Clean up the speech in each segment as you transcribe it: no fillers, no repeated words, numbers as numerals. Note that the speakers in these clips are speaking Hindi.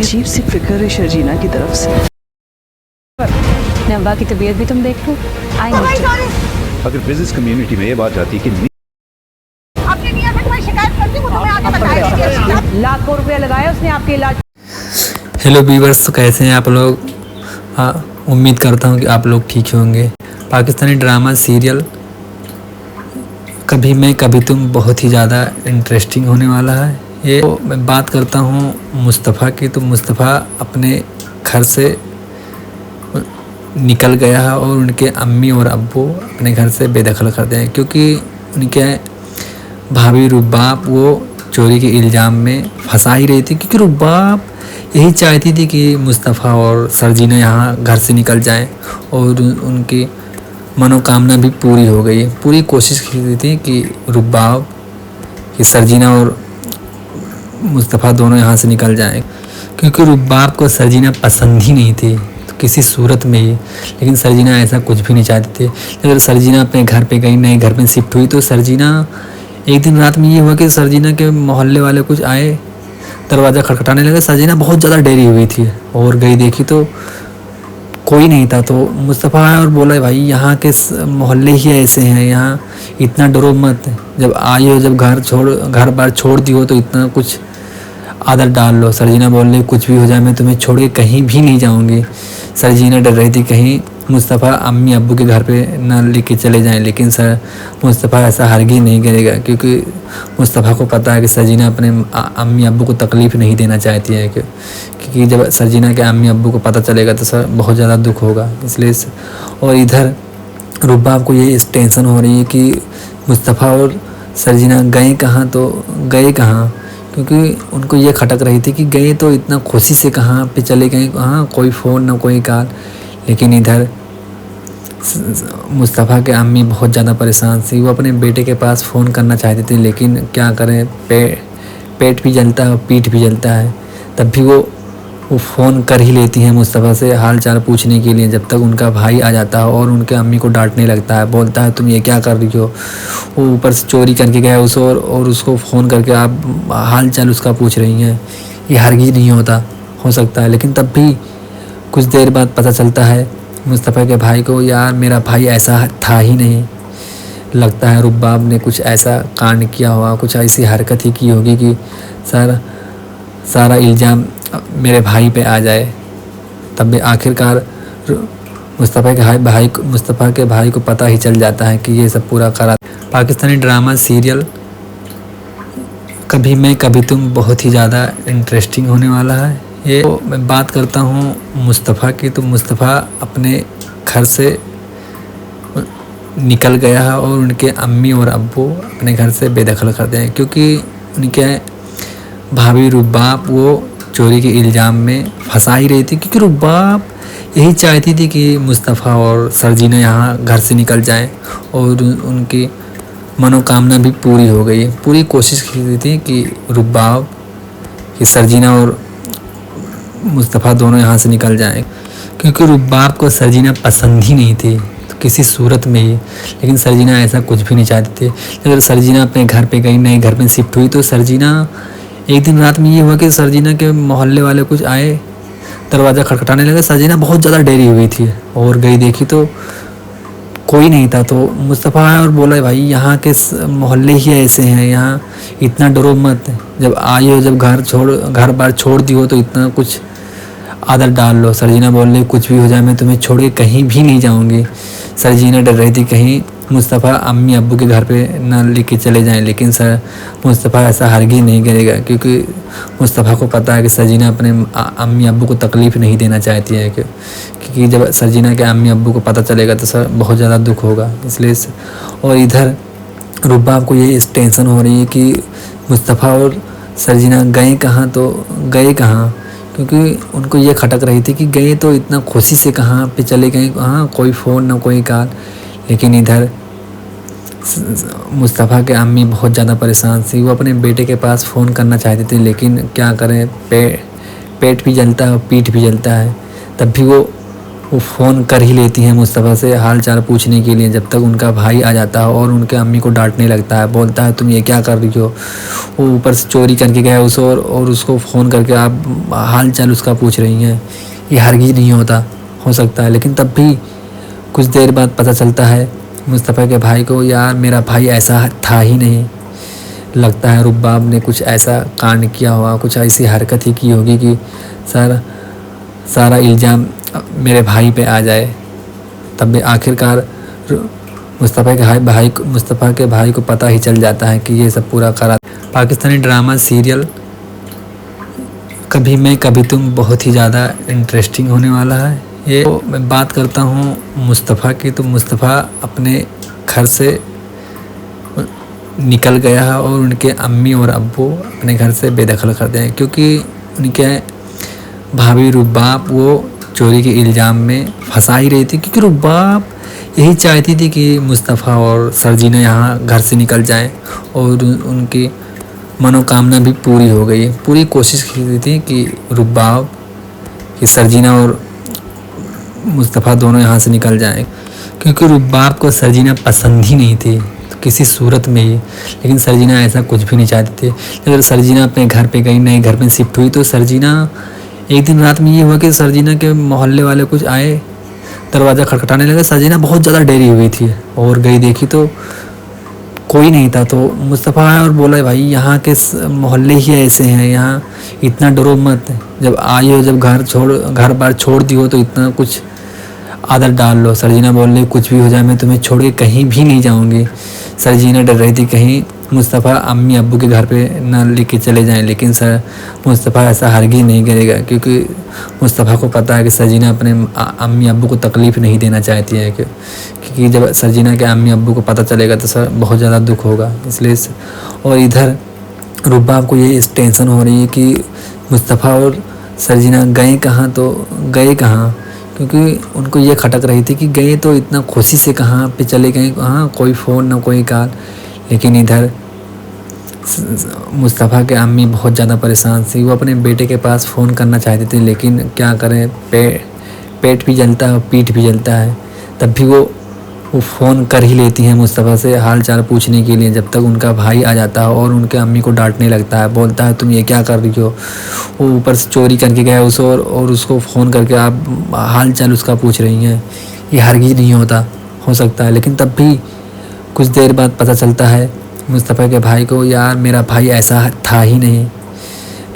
अजीब सी फिक्र है शर्जीना की तरफ से। नव्वा की तबीयत भी तुम देख लो। अगर बिजनेस कम्युनिटी में ये बात जाती है कि लाखों रुपया लगाया उसने आपके इलाज। हेलो व्यूअर्स, तो कैसे हैं आप लोग? उम्मीद करता हूं कि आप लोग ठीक ही होंगे। पाकिस्तानी ड्रामा सीरियल कभी मैं कभी तुम बहुत ही ज़्यादा इंटरेस्टिंग होने वाला है। ये तो मैं बात करता हूं मुस्तफ़ा की। तो मुस्तफ़ा अपने घर से निकल गया है और उनके अम्मी और अब्बू अपने घर से बेदखल करते हैं, क्योंकि उनके भाभी रुबाब वो चोरी के इल्ज़ाम में फंसा ही रही थी। क्योंकि रुबाब यही चाहती थी कि मुस्तफ़ा और सरजीना यहाँ घर से निकल जाएं, और उनकी मनोकामना भी पूरी हो गई। पूरी कोशिश की थी कि रुबाब कि सरजीना और मुस्तफ़ा दोनों यहाँ से निकल जाएं, क्योंकि रुबाब को सरजीना पसंद ही नहीं थी किसी सूरत में ही। लेकिन सरजीना ऐसा कुछ भी नहीं चाहती थी। अगर सरजीना अपने घर पे गई, नए घर में शिफ्ट हुई, तो सरजीना एक दिन रात में ये हुआ कि सरजीना के मोहल्ले वाले कुछ आए, दरवाज़ा खटखटाने लगे। सरजीना बहुत ज़्यादा डरी हुई थी और गई, देखी तो कोई नहीं था। तो मुस्तफ़ा आया और बोला, भाई यहाँ के मोहल्ले ही ऐसे हैं, यहाँ इतना डरो मत। जब आई हो, जब घर बार छोड़ दी हो, तो इतना कुछ आदत डाल लो। सरजीना बोल रही, कुछ भी हो जाए मैं तुम्हें छोड़ के कहीं भी नहीं जाऊँगी। सरजीना डर रही थी कहीं मुस्तफ़ा अम्मी अब्बू के घर पे ना लेके चले जाएं। लेकिन मुस्तफ़ा ऐसा हरगिज़ नहीं करेगा, क्योंकि मुस्तफ़ा को पता है कि सरजीना अपने अम्मी अब्बू को तकलीफ़ नहीं देना चाहती है, क्योंकि जब सरजीना के अम्मी अब्बू को पता चलेगा तो सर बहुत ज़्यादा दुख होगा। इसलिए और इधर रुबाब को ये टेंशन हो रही है कि मुस्तफ़ा और सरजीना गए कहाँ, तो गए कहाँ, क्योंकि उनको ये खटक रही थी कि गए तो इतना खुशी से कहाँ पे चले गए, कहाँ कोई फ़ोन ना कोई कॉल। लेकिन इधर मुस्तफ़ा के अम्मी बहुत ज़्यादा परेशान थी। वो अपने बेटे के पास फ़ोन करना चाहती थी, लेकिन क्या करें, पेट भी जलता है और पीठ भी जलता है। तब भी वो फ़ोन कर ही लेती हैं मुस्तफ़ा से हाल चाल पूछने के लिए, जब तक उनका भाई आ जाता है और उनके अम्मी को डांटने लगता है। बोलता है, तुम ये क्या कर रही हो? वो ऊपर से चोरी करके गया उस और उसको फ़ोन करके आप हाल चाल उसका पूछ रही हैं। ये हरगिज़ नहीं हो सकता है। लेकिन तब भी कुछ देर बाद पता चलता है मुस्तफ़ा के भाई को, यार मेरा भाई ऐसा था ही नहीं। लगता है रुबाब ने कुछ ऐसा कांड किया होगा, कुछ ऐसी हरकत ही की होगी कि सारा इल्ज़ाम मेरे भाई पे आ जाए। तब भी आखिरकार मुस्तफ़ा के भाई को पता ही चल जाता है कि ये सब पूरा करा। पाकिस्तानी ड्रामा सीरियल कभी मैं कभी तुम बहुत ही ज़्यादा इंटरेस्टिंग होने वाला है। ये तो मैं बात करता हूँ मुस्तफ़ा की। तो मुस्तफ़ा अपने घर से निकल गया है और उनके अम्मी और अब्बू अपने घर से बेदखल करते हैं, क्योंकि उनके भाभी रुबाब वो चोरी के इल्ज़ाम में फंसा ही रही थी। क्योंकि रुबाब यही चाहती थी कि मुस्तफ़ा और सरजीना यहाँ घर से निकल जाएं, और उनकी मनोकामना भी पूरी हो गई। पूरी कोशिश की थी कि रुबाब कि सरजीना और मुस्तफ़ा दोनों यहाँ से निकल जाएं, क्योंकि रुबाब को सरजीना पसंद ही नहीं थी किसी सूरत में ही। लेकिन सरजीना ऐसा कुछ भी नहीं चाहती थी। अगर सरजीना अपने घर पे गई, नए घर में शिफ्ट हुई, तो सरजीना एक दिन रात में ये हुआ कि सरजीना के मोहल्ले वाले कुछ आए, दरवाज़ा खटखटाने लगे। सरजीना बहुत ज़्यादा डरी हुई थी और गई, देखी तो कोई नहीं था। तो मुस्तफ़ा आया और बोला, भाई यहाँ के मोहल्ले ही ऐसे हैं, यहाँ इतना डरो मत। जब आई हो, जब घर बार छोड़ दी हो, तो इतना कुछ आदत डाल लो। सरजीना बोल रही, कुछ भी हो जाए मैं तुम्हें छोड़ के कहीं भी नहीं जाऊँगी। सरजीना डर रही थी कहीं मुस्तफ़ा अम्मी अब्बू के घर पे ना लेके चले जाएं। लेकिन मुस्तफ़ा ऐसा हरगिज़ नहीं करेगा, क्योंकि मुस्तफ़ा को पता है कि सरजीना अपने अम्मी अब्बू को तकलीफ़ नहीं देना चाहती है, क्योंकि जब सरजीना के अम्मी अब्बू को पता चलेगा तो सर बहुत ज़्यादा दुख होगा। इसलिए और इधर रुबाब को ये टेंशन हो रही है कि मुस्तफ़ा और सरजीना गए कहाँ, तो गए कहाँ, क्योंकि उनको ये खटक रही थी कि गए तो इतना खुशी से कहाँ पे चले गए, कहाँ कोई फ़ोन ना कोई कॉल। लेकिन इधर मुस्तफ़ा के अम्मी बहुत ज़्यादा परेशान थी। वो अपने बेटे के पास फ़ोन करना चाहती थी, लेकिन क्या करें, पेट भी जलता है और पीठ भी जलता है। तब भी वो वो फ़ोन कर ही लेती हैं मुस्तफ़ा से हाल चाल पूछने के लिए, जब तक उनका भाई आ जाता है और उनके अम्मी को डांटने लगता है, बोलता है तुम ये क्या कर रही हो। वो ऊपर से चोरी करके गया उसे और उसको फ़ोन करके आप हाल चाल उसका पूछ रही हैं। ये हरगिज़ नहीं हो सकता है। लेकिन तब भी कुछ देर बाद पता चलता है मुस्तफ़ा के भाई को, यार मेरा भाई ऐसा था ही नहीं। लगता है रुबाब ने कुछ ऐसा कांड किया होगा, कुछ ऐसी हरकत ही की होगी कि सारा इल्ज़ाम मेरे भाई पे आ जाए। तब भी आखिरकार मुस्तफ़ा के भाई को पता ही चल जाता है कि ये सब पूरा करा। पाकिस्तानी ड्रामा सीरियल कभी मैं कभी तुम बहुत ही ज़्यादा इंटरेस्टिंग होने वाला है। ये तो मैं बात करता हूँ मुस्तफ़ा की, तो मुस्तफ़ा अपने घर से निकल गया है और उनके अम्मी और अब्बू अपने घर से बेदखल करते हैं, क्योंकि उनके भाभी रुबाब वो चोरी के इल्ज़ाम में फंसा ही रही थी। क्योंकि रुबाब यही चाहती थी कि मुस्तफ़ा और सरजीना यहाँ घर से निकल जाएं और उनकी मनोकामना भी पूरी हो गई। पूरी कोशिश की थी कि रुबाब कि सरजीना और मुस्तफ़ा दोनों यहाँ से निकल जाएं, क्योंकि रुबाब को सरजीना पसंद ही नहीं थी किसी सूरत में ही। लेकिन सरजीना ऐसा कुछ भी नहीं चाहती थी। अगर सरजीना अपने घर पे गई, नए घर में शिफ्ट हुई, तो सरजीना एक दिन रात में ये हुआ कि सरजीना के मोहल्ले वाले कुछ आए, दरवाज़ा खटखटाने लगे। सरजीना बहुत ज़्यादा डरी हुई थी और गई, देखी तो कोई नहीं था। तो मुस्तफ़ा आया और बोला भाई यहाँ के मोहल्ले ही ऐसे हैं, यहाँ इतना डरो मत। जब आई हो, जब घर बार छोड़ दी हो तो इतना कुछ आदत डाल लो। सरजीना बोल रही कुछ भी हो जाए मैं तुम्हें छोड़ के कहीं भी नहीं जाऊँगी। सरजीना डर रही थी कहीं मुस्तफ़ा अम्मी अब्बू के घर पे ना लेके चले जाएं। लेकिन मुस्तफ़ा ऐसा हरगिज़ नहीं करेगा, क्योंकि मुस्तफ़ा को पता है कि सरजीना अपने अम्मी अब्बू को तकलीफ़ नहीं देना चाहती है, क्योंकि जब सरजीना के अम्मी अब्बू को पता चलेगा तो बहुत ज़्यादा दुख होगा। इसलिए और इधर रुबाब को ये टेंशन हो रही है कि मुस्तफ़ा और सरजीना गए कहाँ, तो गए कहाँ, क्योंकि उनको ये खटक रही थी कि गए तो इतना खुशी से कहाँ पे चले गए, कहाँ कोई फ़ोन ना कोई कॉल। लेकिन इधर मुस्तफ़ा के अम्मी बहुत ज़्यादा परेशान थी। वो अपने बेटे के पास फ़ोन करना चाहती थी, लेकिन क्या करें, पेट भी जलता है और पीठ भी जलता है। तब भी वो फ़ोन कर ही लेती हैं मुस्तफ़ा से हाल चाल पूछने के लिए, जब तक उनका भाई आ जाता है और उनके अम्मी को डांटने लगता है, बोलता है तुम ये क्या कर रही हो। वो ऊपर से चोरी करके गया उसे और उसको फ़ोन करके आप हाल चाल उसका पूछ रही हैं। ये हरगिज़ नहीं हो सकता है। लेकिन तब भी कुछ देर बाद पता चलता है मुस्तफ़ा के भाई को, यार मेरा भाई ऐसा था ही नहीं।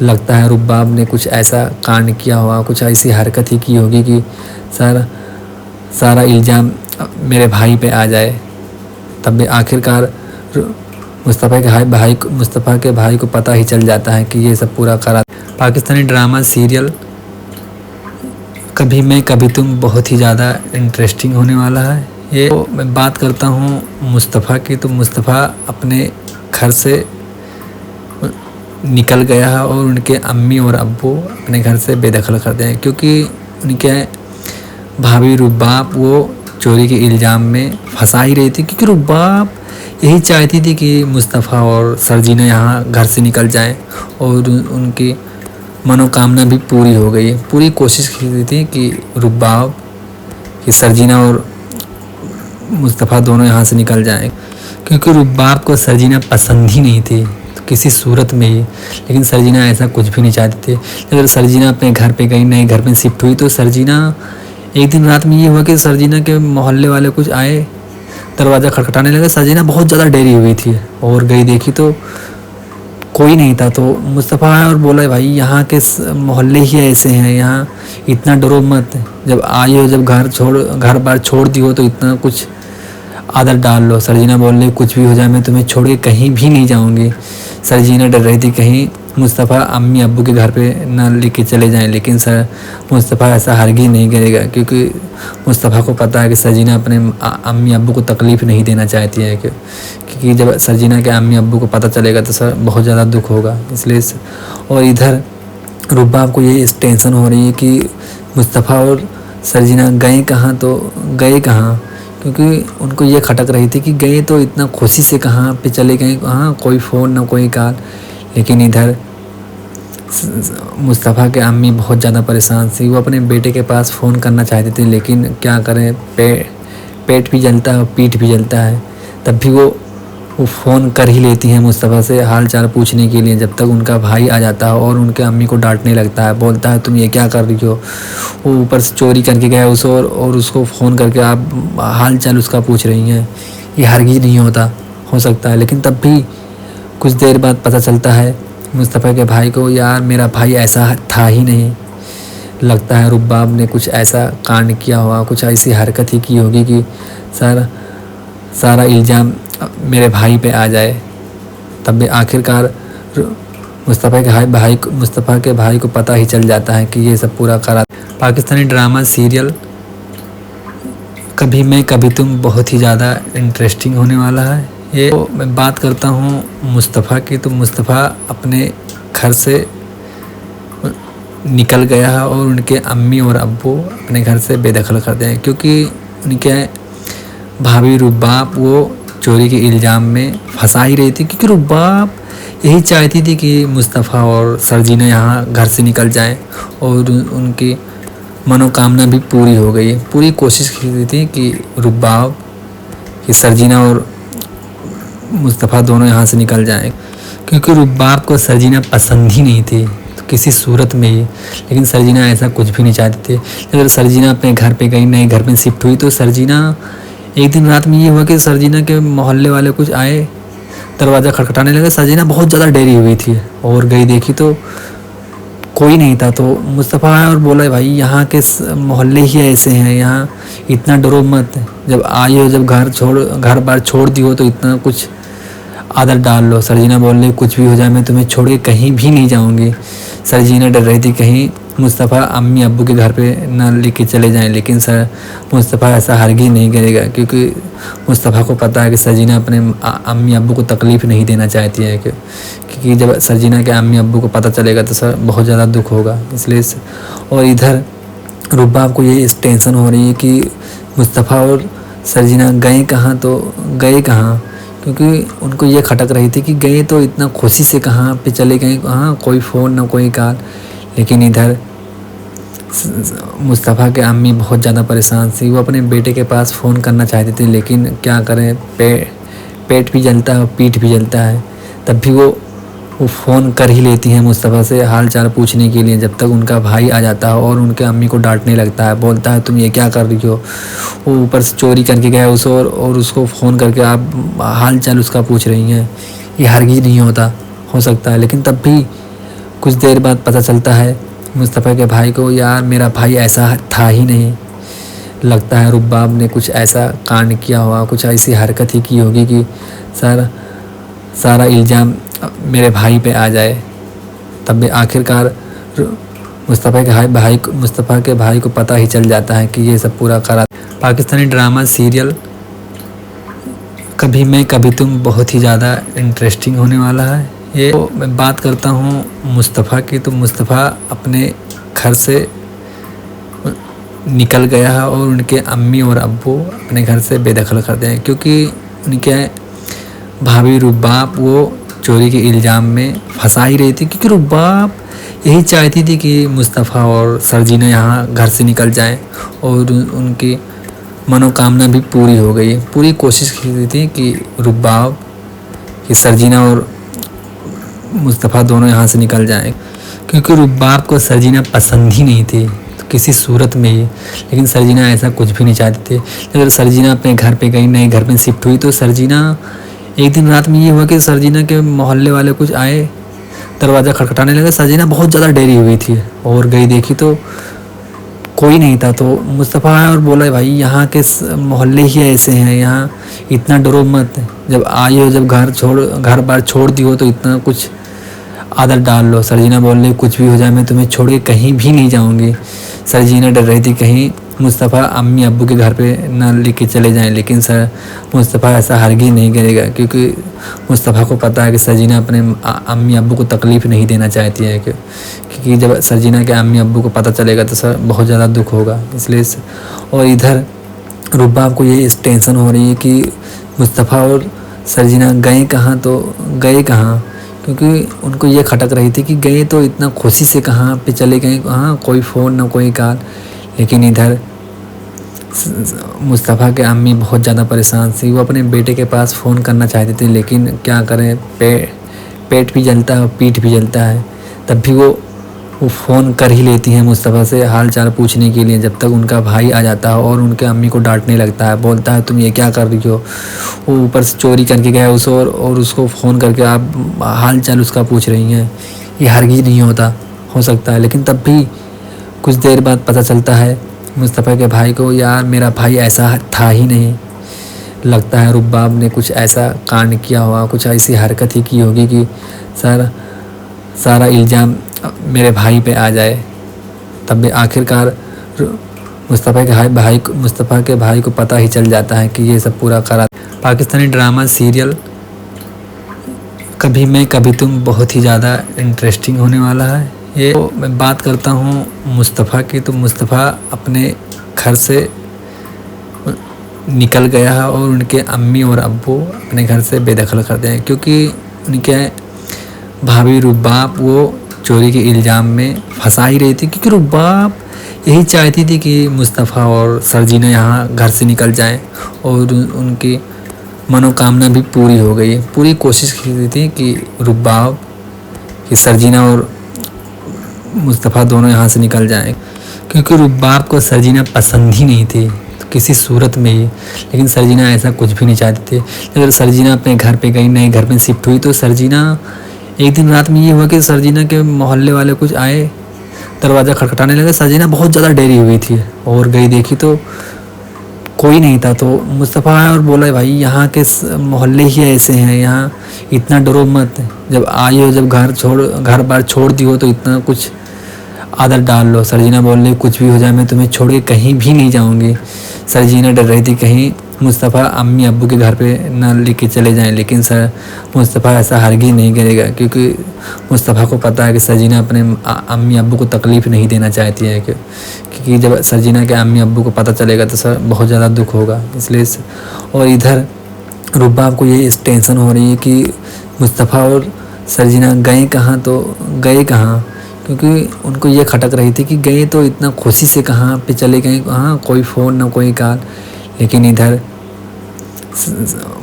लगता है रुबाब ने कुछ ऐसा कांड किया होगा, कुछ ऐसी हरकत ही की होगी कि सारा इल्ज़ाम मेरे भाई पे आ जाए। तब भी आखिरकार मुस्तफ़ा के भाई को पता ही चल जाता है कि ये सब पूरा करा। पाकिस्तानी ड्रामा सीरियल कभी मैं कभी तुम बहुत ही ज़्यादा इंटरेस्टिंग होने वाला है। ये तो मैं बात करता हूँ मुस्तफ़ा की, तो मुस्तफ़ा अपने घर से निकल गया है और उनके अम्मी और अब्बू अपने घर से बेदखल करते हैं, क्योंकि उनके भाभी रुबाब वो चोरी के इल्ज़ाम में फंसा ही रही थी। क्योंकि रुबाब यही चाहती थी कि मुस्तफ़ा और सरजीना यहाँ घर से निकल जाएं और उनकी मनोकामना भी पूरी हो गई। पूरी कोशिश की थी कि रुबाब कि सरजीना और मुस्तफ़ा दोनों यहाँ से निकल जाएं, क्योंकि रुबाब को सरजीना पसंद ही नहीं थी किसी सूरत में ही। लेकिन सरजीना ऐसा कुछ भी नहीं चाहती थी। अगर सरजीना अपने घर पे गई, नए घर में शिफ्ट हुई, तो सरजीना एक दिन रात में ये हुआ कि सरजीना के मोहल्ले वाले कुछ आए, दरवाज़ा खटखटाने लगे। सरजीना बहुत ज़्यादा डरी हुई थी और गई, देखी तो कोई नहीं था। तो मुस्तफ़ा आया और बोला भाई यहाँ के मोहल्ले ही ऐसे हैं, यहाँ इतना डरो मत। जब आई हो, जब घर बार छोड़ दी हो तो इतना कुछ आदत डाल लो। सरजीना बोल रही कुछ भी हो जाए मैं तुम्हें छोड़ के कहीं भी नहीं जाऊँगी। सरजीना डर रही थी कहीं मुस्तफ़ा अम्मी अब्बू के घर पे ना लेके चले जाएं। लेकिन मुस्तफ़ा ऐसा हरगिज़ नहीं करेगा, क्योंकि मुस्तफ़ा को पता है कि सरजीना अपने अम्मी अब्बू को तकलीफ़ नहीं देना चाहती है, क्योंकि जब सरजीना के अम्मी अब्बू को पता चलेगा तो बहुत ज़्यादा दुख होगा। इसलिए और इधर रुबाब को ये टेंशन हो रही है कि मुस्तफ़ा और सरजीना गए कहाँ, तो गए कहाँ, क्योंकि उनको ये खटक रही थी कि गए तो इतना खुशी से कहाँ पे चले गए, कहाँ कोई फ़ोन ना कोई कॉल। लेकिन इधर मुस्तफ़ा के अम्मी बहुत ज़्यादा परेशान थी। वो अपने बेटे के पास फ़ोन करना चाहती थी, लेकिन क्या करें, पेट भी जलता है और पीठ भी जलता है। तब भी वो फ़ोन कर ही लेती हैं मुस्तफ़ा से हाल चाल पूछने के लिए, जब तक उनका भाई आ जाता है और उनके अम्मी को डांटने लगता है, बोलता है तुम ये क्या कर रही हो। वो ऊपर से चोरी करके गया उस और उसको फ़ोन करके आप हाल चाल उसका पूछ रही हैं। ये हरगिज़ नहीं हो सकता है। लेकिन तब भी कुछ देर बाद पता चलता है मुस्तफ़ा के भाई को, यार मेरा भाई ऐसा था ही नहीं। लगता है रुबाब ने कुछ ऐसा कांड किया होगा, कुछ ऐसी हरकत ही की होगी कि सारा इल्ज़ाम मेरे भाई पे आ जाए। तब भी आखिरकार मुस्तफ़ा के भाई को पता ही चल जाता है कि ये सब पूरा करा। पाकिस्तानी ड्रामा सीरियल कभी मैं कभी तुम बहुत ही ज़्यादा इंटरेस्टिंग होने वाला है। ये तो मैं बात करता हूँ मुस्तफ़ा की, तो मुस्तफ़ा अपने घर से निकल गया है और उनके अम्मी और अब्बू अपने घर से बेदखल कर दिए हैं, क्योंकि उनके भाभी रुबाब वो चोरी के इल्ज़ाम में फंसा ही रही थी। क्योंकि रुबाब यही चाहती थी कि मुस्तफ़ा और सरजीना यहाँ घर से निकल जाएं और उनकी मनोकामना भी पूरी हो गई। पूरी कोशिश की थी कि रुबाब कि सरजीना और मुस्तफ़ा दोनों यहाँ से निकल जाएं, क्योंकि रुबाब को सरजीना पसंद ही नहीं थी किसी सूरत में ही। लेकिन सरजीना ऐसा कुछ भी नहीं चाहती थी। अगर सरजीना अपने घर पे गई, नए घर में शिफ्ट हुई, तो सरजीना एक दिन रात में ये हुआ कि सरजीना के मोहल्ले वाले कुछ आए, दरवाज़ा खटखटाने लगे। सरजीना बहुत ज़्यादा डरी हुई थी और गई, देखी तो कोई नहीं था। तो मुस्तफ़ा आया और बोला, भाई यहाँ के मोहल्ले ही ऐसे हैं, यहाँ इतना डरो मत। जब आई हो, जब घर बार छोड़ दी हो, तो इतना कुछ आदत डाल लो। सरजीना बोल रही, कुछ भी हो जाए मैं तुम्हें छोड़ के कहीं भी नहीं जाऊँगी। सरजीना डर रही थी कहीं मुस्तफ़ा अम्मी अब्बू के घर पे ना लेके चले जाएं, लेकिन मुस्तफ़ा ऐसा हरगिज़ नहीं करेगा, क्योंकि मुस्तफ़ा को पता है कि सरजीना अपने अम्मी अब्बू को तकलीफ़ नहीं देना चाहती है, क्योंकि जब सरजीना के अम्मी अब्बू को पता चलेगा तो बहुत ज़्यादा दुख होगा। इसलिए और इधर रुबाब को ये टेंशन हो रही है कि मुस्तफ़ा और सरजीना गए कहाँ, तो गए कहाँ, क्योंकि उनको ये खटक रही थी कि गए तो इतना खुशी से कहाँ पे चले गए, कहाँ कोई फ़ोन ना कोई कॉल। लेकिन इधर मुस्तफ़ा के अम्मी बहुत ज़्यादा परेशान थी। वो अपने बेटे के पास फ़ोन करना चाहती थी, लेकिन क्या करें, पेट भी जलता है और पीठ भी जलता है। तब भी वो फ़ोन कर ही लेती हैं मुस्तफ़ा से हाल चाल पूछने के लिए, जब तक उनका भाई आ जाता है और उनके अम्मी को डांटने लगता है, बोलता है तुम ये क्या कर रही हो। वो ऊपर से चोरी करके गया और उसको फ़ोन करके आप हाल चाल उसका पूछ रही हैं। ये हरगिज़ नहीं हो सकता है। लेकिन तब भी कुछ देर बाद पता चलता है मुस्तफ़ा के भाई को, यार मेरा भाई ऐसा था ही नहीं। लगता है रुबाब ने कुछ ऐसा कांड किया होगा, कुछ ऐसी हरकत ही की होगी कि सारा इल्ज़ाम मेरे भाई पे आ जाए। तब भी आखिरकार मुस्तफ़ा के भाई को पता ही चल जाता है कि ये सब पूरा करा। पाकिस्तानी ड्रामा सीरियल कभी मैं कभी तुम बहुत ही ज़्यादा इंटरेस्टिंग होने वाला है। ये तो मैं बात करता हूँ मुस्तफ़ा की, तो मुस्तफ़ा अपने घर से निकल गया है और उनके अम्मी और अब्बू अपने घर से बेदखल कर दिए हैं, क्योंकि उनके भाभी रुबाब वो चोरी के इल्ज़ाम में फंसा ही रही थी। क्योंकि रुबाब यही चाहती थी कि मुस्तफ़ा और सरजीना यहाँ घर से निकल जाएं और उनकी मनोकामना भी पूरी हो गई। पूरी कोशिश की थी कि रुबाब कि सरजीना और मुस्तफ़ा दोनों यहाँ से निकल जाएं, क्योंकि रुबाब को सरजीना पसंद ही नहीं थी किसी सूरत में ही। लेकिन सरजीना ऐसा कुछ भी नहीं चाहती थी। अगर सरजीना अपने घर पे गई, नए घर में शिफ्ट हुई, तो सरजीना एक दिन रात में ये हुआ कि सरजीना के मोहल्ले वाले कुछ आए, दरवाज़ा खटखटाने लगे। सरजीना बहुत ज़्यादा डरी हुई थी और गई, देखी तो कोई नहीं था। तो मुस्तफ़ा आया और बोला, भाई यहाँ के मोहल्ले ही ऐसे हैं, यहाँ इतना डरो मत। जब आई हो, जब घर बार छोड़ दी हो, तो इतना कुछ आदत डाल लो। सरजीना बोल रही, कुछ भी हो जाए मैं तुम्हें छोड़ के कहीं भी नहीं जाऊँगी। सरजीना डर रही थी कहीं मुस्तफ़ा अम्मी अब्बू के घर पे ना लेके चले जाएं, लेकिन मुस्तफ़ा ऐसा हरगिज़ नहीं करेगा, क्योंकि मुस्तफ़ा को पता है कि सरजीना अपने अम्मी अब्बू को तकलीफ़ नहीं देना चाहती है, क्योंकि जब सरजीना के अम्मी अब्बू को पता चलेगा तो बहुत ज़्यादा दुख होगा। इसलिए और इधर रुबाब को ये टेंशन हो रही है कि मुस्तफ़ा और सरजीना गए कहाँ, तो गए कहाँ, क्योंकि उनको ये खटक रही थी कि गए तो इतना खुशी से कहाँ पे चले गए, हाँ कोई फ़ोन ना कोई कॉल। लेकिन इधर मुस्तफ़ा के अम्मी बहुत ज़्यादा परेशान थी। वो अपने बेटे के पास फ़ोन करना चाहते थे, लेकिन क्या करें, पेट भी जलता है और पीठ भी जलता है। तब भी वो फ़ोन कर ही लेती हैं मुस्तफ़ा से हाल चाल पूछने के लिए, जब तक उनका भाई आ जाता है और उनके अम्मी को डांटने लगता है, बोलता है तुम ये क्या कर रही हो। वो ऊपर से चोरी करके गया उसे और उसको फ़ोन करके आप हाल चाल उसका पूछ रही हैं। ये हरगिज़ नहीं हो सकता है। लेकिन तब भी कुछ देर बाद पता चलता है मुस्तफ़ा के भाई को, यार मेरा भाई ऐसा था ही नहीं। लगता है रुबाब ने कुछ ऐसा कांड किया होगा, कुछ ऐसी हरकत ही की होगी कि सारा इल्ज़ाम मेरे भाई पे आ जाए। तब भी आखिरकार मुस्तफ़ा के भाई को पता ही चल जाता है कि ये सब पूरा करा। पाकिस्तानी ड्रामा सीरियल कभी मैं कभी तुम बहुत ही ज़्यादा इंटरेस्टिंग होने वाला है। ये तो मैं बात करता हूँ मुस्तफ़ा की, तो मुस्तफ़ा अपने घर से निकल गया है और उनके अम्मी और अब्बू अपने घर से बेदखल करते हैं, क्योंकि उनके भाभी रुबाब वो चोरी के इल्ज़ाम में फंसा ही रही थी। क्योंकि रुबाब यही चाहती थी कि मुस्तफ़ा और सरजीना यहाँ घर से निकल जाएं, और उनकी मनोकामना भी पूरी हो गई। पूरी कोशिश की थी कि रुबाब कि सरजीना और मुस्तफ़ा दोनों यहाँ से निकल जाएं, क्योंकि रुबाब को सरजीना पसंद ही नहीं थी किसी सूरत में ही। लेकिन सरजीना ऐसा कुछ भी नहीं चाहती थी। अगर सरजीना अपने घर पे गई, नए घर में शिफ्ट हुई, तो सरजीना एक दिन रात में ये हुआ कि सरजीना के मोहल्ले वाले कुछ आए, दरवाज़ा खटखटाने लगे। सरजीना बहुत ज़्यादा डरी हुई थी और गई, देखी तो कोई नहीं था। तो मुस्तफ़ा आया और बोला, भाई यहाँ के मोहल्ले ही ऐसे हैं, यहाँ इतना डरो मत। जब आई हो, जब घर बार छोड़ दी हो, तो इतना कुछ आदत डाल लो। सरजीना बोल रही, कुछ भी हो जाए मैं तुम्हें छोड़ के कहीं भी नहीं जाऊँगी। सरजीना डर रही थी कहीं मुस्तफ़ा अम्मी अब्बू के घर पे ना लेके चले जाएं, लेकिन मुस्तफ़ा ऐसा हरगिज़ नहीं करेगा, क्योंकि मुस्तफ़ा को पता है कि सरजीना अपने अम्मी अब्बू को तकलीफ़ नहीं देना चाहती है, क्योंकि जब सरजीना के अम्मी अब्बू को पता चलेगा तो सर बहुत ज़्यादा दुख होगा। इसलिए और इधर रुबाब को ये टेंशन हो रही है कि मुस्तफ़ा और सरजीना गए कहाँ, तो गए कहाँ, क्योंकि उनको ये खटक रही थी कि गए तो इतना खुशी से कहाँ पे चले गए, हाँ कोई फ़ोन ना कोई कॉल। लेकिन इधर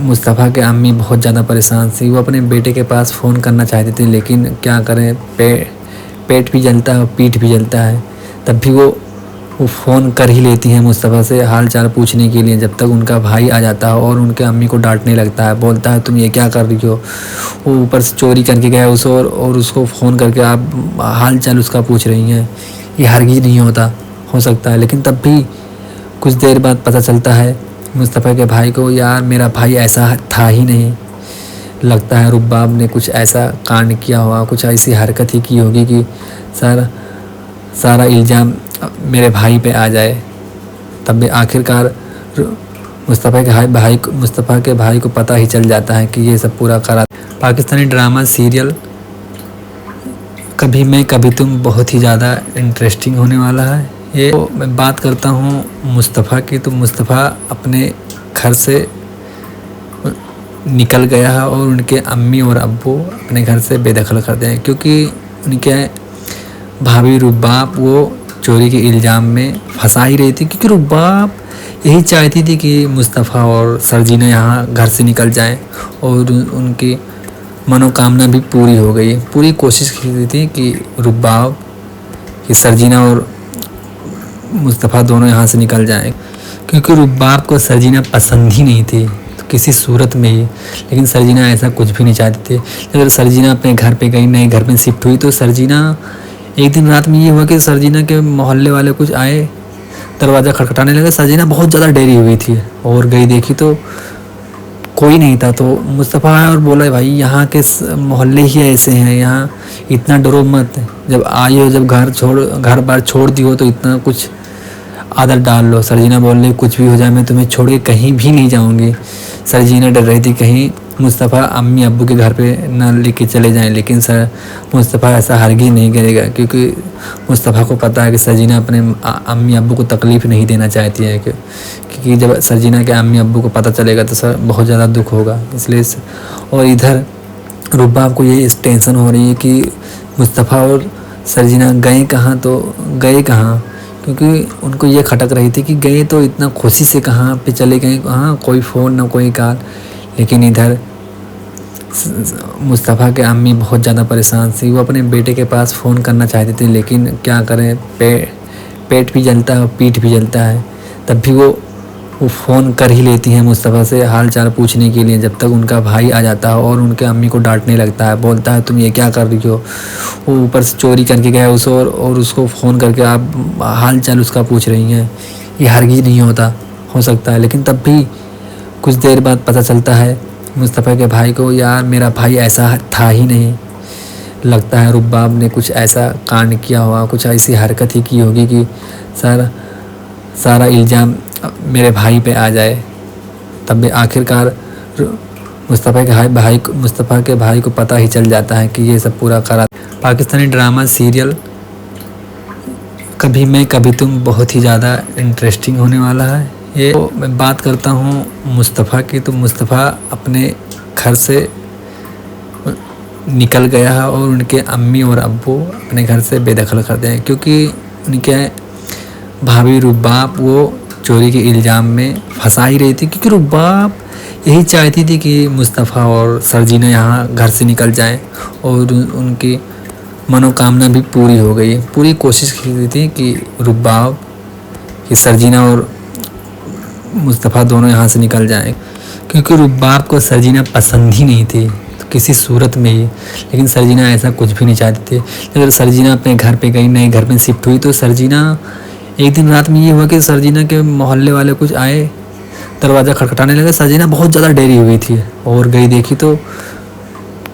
मुस्तफ़ा के अम्मी बहुत ज़्यादा परेशान थी। वो अपने बेटे के पास फ़ोन करना चाहते थे, लेकिन क्या करें, पेट भी जलता है और पीठ भी जलता है। तब भी वो फ़ोन कर ही लेती हैं मुस्तफ़ा से हाल चाल पूछने के लिए, जब तक उनका भाई आ जाता है और उनके अम्मी को डांटने लगता है, बोलता है तुम ये क्या कर रही हो। वो ऊपर से चोरी करके गया उसे और उसको फ़ोन करके आप हाल चाल उसका पूछ रही हैं। ये हरगिज़ नहीं हो सकता है। लेकिन तब भी कुछ देर बाद पता चलता है मुस्तफ़ा के भाई को, यार मेरा भाई ऐसा था ही नहीं। लगता है रुबाब ने कुछ ऐसा कांड किया होगा, कुछ ऐसी हरकत ही की होगी कि सारा इल्ज़ाम मेरे भाई पे आ जाए। तब भी आखिरकार मुस्तफ़ा के भाई को पता ही चल जाता है कि ये सब पूरा करा। पाकिस्तानी ड्रामा सीरियल कभी मैं कभी तुम बहुत ही ज़्यादा इंटरेस्टिंग होने वाला है। ये तो मैं बात करता हूँ मुस्तफ़ा की, तो मुस्तफ़ा अपने घर से निकल गया है और उनके अम्मी और अब्बू अपने घर से बेदखल करते हैं, क्योंकि उनके भाभी रुबाब वो चोरी के इल्ज़ाम में फंसा ही रही थी। क्योंकि रुबाब यही चाहती थी कि मुस्तफ़ा और सरजीना यहाँ घर से निकल जाएं, और उनकी मनोकामना भी पूरी हो गई। पूरी कोशिश की थी कि रुबाब कि सरजीना और मुस्तफ़ा दोनों यहाँ से निकल जाएं, क्योंकि रुबाब को सरजीना पसंद ही नहीं थी किसी सूरत में ही। लेकिन सरजीना ऐसा कुछ भी नहीं चाहती थी। अगर सरजीना अपने घर पे गई, नए घर में शिफ्ट हुई, तो सरजीना एक दिन रात में ये हुआ कि सरजीना के मोहल्ले वाले कुछ आए, दरवाज़ा खटखटाने लगे। सरजीना बहुत ज़्यादा डरी हुई थी और गई, देखी तो कोई नहीं था। तो मुस्तफ़ा आया और बोला, भाई यहाँ के मोहल्ले ही ऐसे हैं, यहाँ इतना डरो मत। जब आई हो, जब घर बार छोड़ दी हो, तो इतना कुछ आदत डाल लो। सरजीना बोल रही, कुछ भी हो जाए मैं तुम्हें छोड़ के कहीं भी नहीं जाऊँगी। सरजीना डर रही थी कहीं मुस्तफ़ा अम्मी अब्बू के घर पे ना लेके चले जाएं, लेकिन मुस्तफ़ा ऐसा हरगिज़ नहीं करेगा, क्योंकि मुस्तफ़ा को पता है कि सरजीना अपने अम्मी अब्बू को तकलीफ़ नहीं देना चाहती है, क्योंकि जब सरजीना के अम्मी अब्बू को पता चलेगा तो सर बहुत ज़्यादा दुख होगा। इसलिए और इधर रुबाब को ये इस टेंशन हो रही है कि मुस्तफ़ा और सरजीना गए कहाँ, तो गए कहाँ, क्योंकि उनको ये खटक रही थी कि गए तो इतना खुशी से कहाँ पे चले गए, कहाँ कोई फ़ोन ना कोई कॉल। लेकिन इधर मुस्तफ़ा के अम्मी बहुत ज़्यादा परेशान थी। वो अपने बेटे के पास फ़ोन करना चाहती थी, लेकिन क्या करें, पेट भी जलता है और पीठ भी जलता है। तब भी वो फ़ोन कर ही लेती हैं मुस्तफ़ा से हाल चाल पूछने के लिए, जब तक उनका भाई आ जाता है और उनके अम्मी को डांटने लगता है, बोलता है तुम ये क्या कर रही हो। वो ऊपर से चोरी करके गया उस और उसको फ़ोन करके आप हाल चाल उसका पूछ रही हैं। ये हरगिज़ नहीं हो सकता है। लेकिन तब भी कुछ देर बाद पता चलता है मुस्तफ़ा के भाई को, यार मेरा भाई ऐसा था ही नहीं। लगता है रुबाब ने कुछ ऐसा कांड किया होगा, कुछ ऐसी हरकत ही की होगी कि सारा इल्ज़ाम मेरे भाई पे आ जाए। तब भी आखिरकार मुस्तफ़ा के भाई को पता ही चल जाता है कि ये सब पूरा करा। पाकिस्तानी ड्रामा सीरियल कभी मैं कभी तुम बहुत ही ज़्यादा इंटरेस्टिंग होने वाला है। ये तो मैं बात करता हूँ मुस्तफ़ा की, तो मुस्तफ़ा अपने घर से निकल गया है और उनके अम्मी और अब्बू अपने घर से बेदखल करते हैं, क्योंकि उनके भाभी रुबाब वो चोरी के इल्ज़ाम में फंसा ही रही थी। क्योंकि रुबाब यही चाहती थी कि मुस्तफ़ा और सरजीना यहाँ घर से निकल जाएं, और उनकी मनोकामना भी पूरी हो गई। पूरी कोशिश की थी कि रुबाब कि सरजीना और मुस्तफ़ा दोनों यहाँ से निकल जाएं, क्योंकि रुबाब को सरजीना पसंद ही नहीं थी तो किसी सूरत में ही। लेकिन सरजीना ऐसा कुछ भी नहीं चाहती थी। अगर सरजीना अपने घर पे गई, नए घर में शिफ्ट हुई, तो सरजीना एक दिन रात में ये हुआ कि सरजीना के मोहल्ले वाले कुछ आए, दरवाज़ा खटखटाने लगे। सरजीना बहुत ज़्यादा डरी हुई थी और गई, देखी तो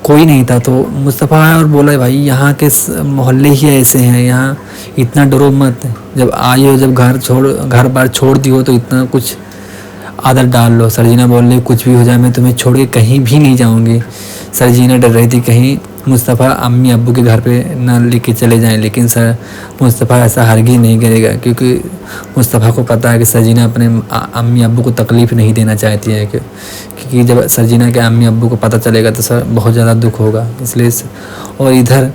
कोई नहीं था। तो मुस्तफ़ा आया और बोला, भाई यहाँ के मोहल्ले ही ऐसे हैं, यहाँ इतना डरो मत। जब आई हो, जब घर बार छोड़ दी हो, तो इतना कुछ आदत डाल लो। सरजीना बोल रही, कुछ भी हो जाए मैं तुम्हें छोड़ के कहीं भी नहीं जाऊँगी। सरजीना डर रही थी कहीं मुस्तफ़ा अम्मी अब्बू के घर पे ना लेके चले जाएं। लेकिन मुस्तफ़ा ऐसा हरगिज़ नहीं करेगा, क्योंकि मुस्तफ़ा को पता है कि सरजीना अपने अम्मी अब्बू को तकलीफ़ नहीं देना चाहती है, क्योंकि जब सरजीना के अम्मी अब्बू को पता चलेगा तो बहुत ज़्यादा दुख होगा। इसलिए और इधर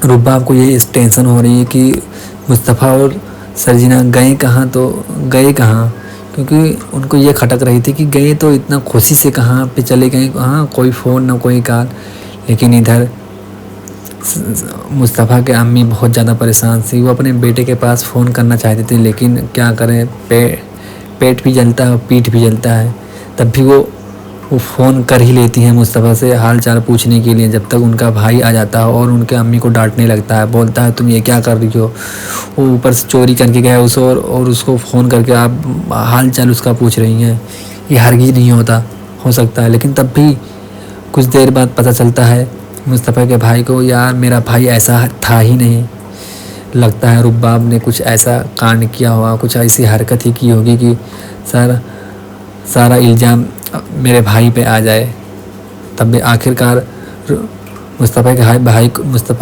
रुबाब को ये इस टेंशन हो रही है कि मुस्तफ़ा और सरजीना गए कहाँ, तो गए कहाँ, क्योंकि उनको ये खटक रही थी कि गए तो इतना खुशी से कहाँ पे चले गए, कहाँ कोई फ़ोन ना कोई कॉल। लेकिन इधर मुस्तफ़ा के अम्मी बहुत ज़्यादा परेशान थी। वो अपने बेटे के पास फ़ोन करना चाहती थी, लेकिन क्या करें, पेट भी जलता है और पीठ भी जलता है। तब भी वो फ़ोन कर ही लेती हैं मुस्तफ़ा से हाल चाल पूछने के लिए, जब तक उनका भाई आ जाता है और उनके अम्मी को डांटने लगता है, बोलता है तुम ये क्या कर रही हो। वो ऊपर से चोरी करके गया उस और उसको फ़ोन करके आप हाल चाल उसका पूछ रही हैं। ये हरगिज़ नहीं हो सकता है। लेकिन तब भी कुछ देर बाद पता चलता है मुस्तफ़ा के भाई को, यार मेरा भाई ऐसा था ही नहीं। लगता है रुबाब ने कुछ ऐसा कांड किया होगा, कुछ ऐसी हरकत ही की होगी कि सारा इल्ज़ाम मेरे भाई पे आ जाए। तब भी आखिरकार मुस्तफ़ा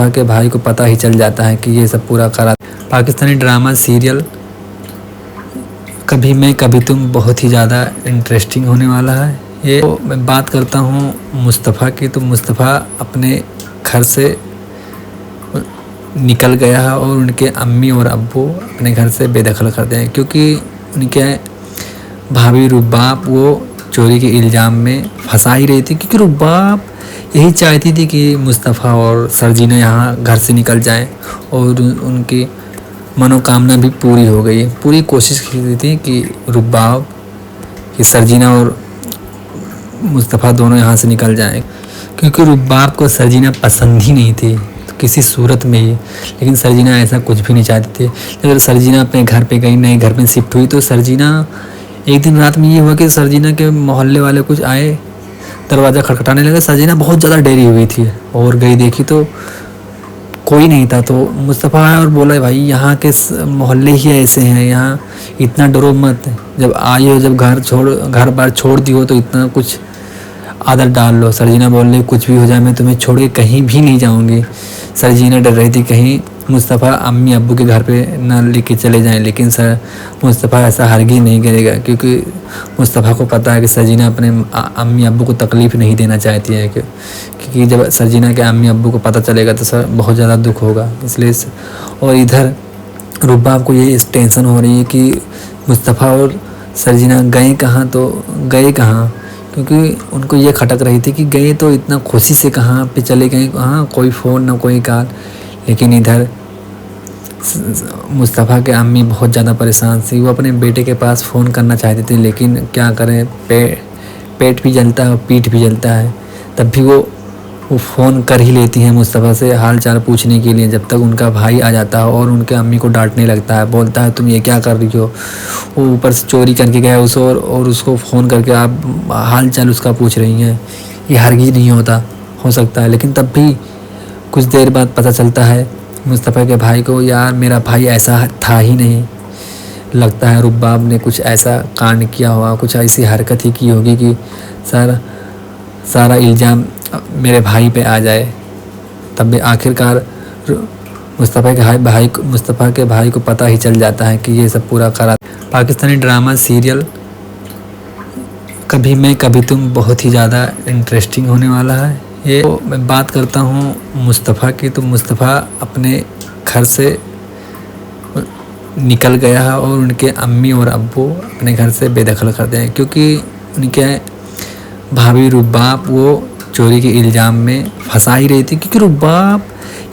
के भाई को पता ही चल जाता है कि ये सब पूरा करा। पाकिस्तानी ड्रामा सीरियल कभी मैं कभी तुम बहुत ही ज़्यादा इंटरेस्टिंग होने वाला है। ये तो मैं बात करता हूँ मुस्तफ़ा की, तो मुस्तफ़ा अपने घर से निकल गया है और उनके अम्मी और अब्बू अपने घर से बेदखल करते हैं, क्योंकि उनके भाभी रुबाब वो चोरी के इल्ज़ाम में फंसा ही रही थी। क्योंकि रुबाब यही चाहती थी कि मुस्तफ़ा और सरजीना यहाँ घर से निकल जाएं, और उनकी मनोकामना भी पूरी हो गई। पूरी कोशिश की थी कि रुबाब कि सरजीना और मुस्तफ़ा दोनों यहाँ से निकल जाएं, क्योंकि रुबाब को सरजीना पसंद ही नहीं थी तो किसी सूरत में ही। लेकिन सरजीना ऐसा कुछ भी नहीं चाहती थी। अगर सरजीना अपने घर पे गई, नए घर में शिफ्ट हुई, तो सरजीना एक दिन रात में ये हुआ कि सरजीना के मोहल्ले वाले कुछ आए, दरवाज़ा खटखटाने लगे। सरजीना बहुत ज़्यादा डरी हुई थी और गई, देखी तो कोई नहीं था। तो मुस्तफ़ा आया और बोला, भाई यहाँ के मोहल्ले ही ऐसे हैं, यहाँ इतना डरो मत। जब आई हो, जब घर बार छोड़ दी हो, तो इतना कुछ आदत डाल लो। सरजीना बोल रही, कुछ भी हो जाए मैं तुम्हें छोड़ के कहीं भी नहीं जाऊँगी। सरजीना डर रही थी कहीं मुस्तफ़ा अम्मी अब्बू के घर पे ना लेके चले जाएं, लेकिन मुस्तफ़ा ऐसा हरगिज़ नहीं करेगा, क्योंकि मुस्तफ़ा को पता है कि सरजीना अपने अम्मी अब्बू को तकलीफ़ नहीं देना चाहती है, क्योंकि जब सरजीना के अम्मी अब्बू को पता चलेगा तो सर बहुत ज़्यादा दुख होगा। इसलिए और इधर रुबाब को ये टेंशन हो रही है कि मुस्तफ़ा और सरजीना गए कहाँ, तो गए कहाँ, क्योंकि उनको ये खटक रही थी कि गए तो इतना खुशी से कहाँ पे चले गए, कहाँ कोई फ़ोन ना कोई कॉल। लेकिन इधर मुस्तफ़ा के अम्मी बहुत ज़्यादा परेशान थी। वो अपने बेटे के पास फ़ोन करना चाहती थी, लेकिन क्या करें, पेट भी जलता है और पीठ भी जलता है। तब भी वो फ़ोन कर ही लेती हैं मुस्तफ़ा से हाल चाल पूछने के लिए, जब तक उनका भाई आ जाता है और उनके अम्मी को डांटने लगता है, बोलता है तुम ये क्या कर रही हो। वो ऊपर से चोरी करके गया उस और उसको फ़ोन करके आप हाल चाल उसका पूछ रही हैं। ये हरगिज़ नहीं हो सकता है। लेकिन तब भी कुछ देर बाद पता चलता है मुस्तफ़ा के भाई को, यार मेरा भाई ऐसा था ही नहीं। लगता है रुबाब ने कुछ ऐसा कांड किया होगा, कुछ ऐसी हरकत ही की होगी कि सारा इल्ज़ाम मेरे भाई पे आ जाए। तब भी आखिरकार मुस्तफ़ा के भाई को पता ही चल जाता है कि ये सब पूरा करा। पाकिस्तानी ड्रामा सीरियल कभी मैं कभी तुम बहुत ही ज़्यादा इंटरेस्टिंग होने वाला है। ये तो मैं बात करता हूँ मुस्तफ़ा की, तो मुस्तफ़ा अपने घर से निकल गया है और उनके अम्मी और अब्बू अपने घर से बेदखल करते हैं, क्योंकि उनके भाभी रुबाब वो चोरी के इल्ज़ाम में फंसा ही रही थी, क्योंकि रुबाब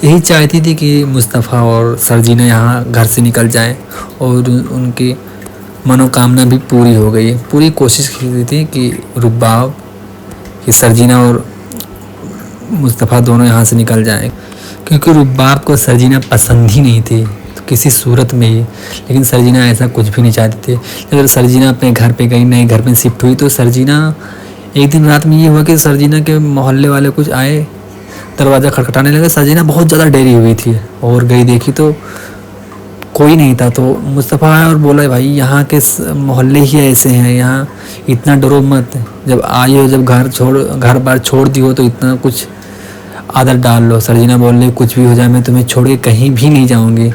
यही चाहती थी कि मुस्तफ़ा और सरजीना यहाँ घर से निकल जाएं, और उनकी मनोकामना भी पूरी हो गई। पूरी कोशिश की थी कि रुबाब कि सरजीना और मुस्तफ़ा दोनों यहाँ से निकल जाएं, क्योंकि रुबाब को सरजीना पसंद ही नहीं थी तो किसी सूरत में ही। लेकिन सरजीना ऐसा कुछ भी नहीं चाहती थी। अगर सरजीना अपने घर पे गई, नए घर में शिफ्ट हुई, तो सरजीना एक दिन रात में ये हुआ कि सरजीना के मोहल्ले वाले कुछ आए, दरवाज़ा खटखटाने लगे। सरजीना बहुत ज़्यादा डरी हुई थी और गई, देखी तो कोई नहीं था। तो मुस्तफ़ा आया और बोला, भाई यहाँ के मोहल्ले ही ऐसे हैं, यहाँ इतना डरो मत। जब आई हो, जब घर बार छोड़ दी हो तो इतना कुछ आदत डाल लो। सरजीना बोल रही, कुछ भी हो जाए मैं तुम्हें छोड़ के कहीं भी नहीं जाऊँगी।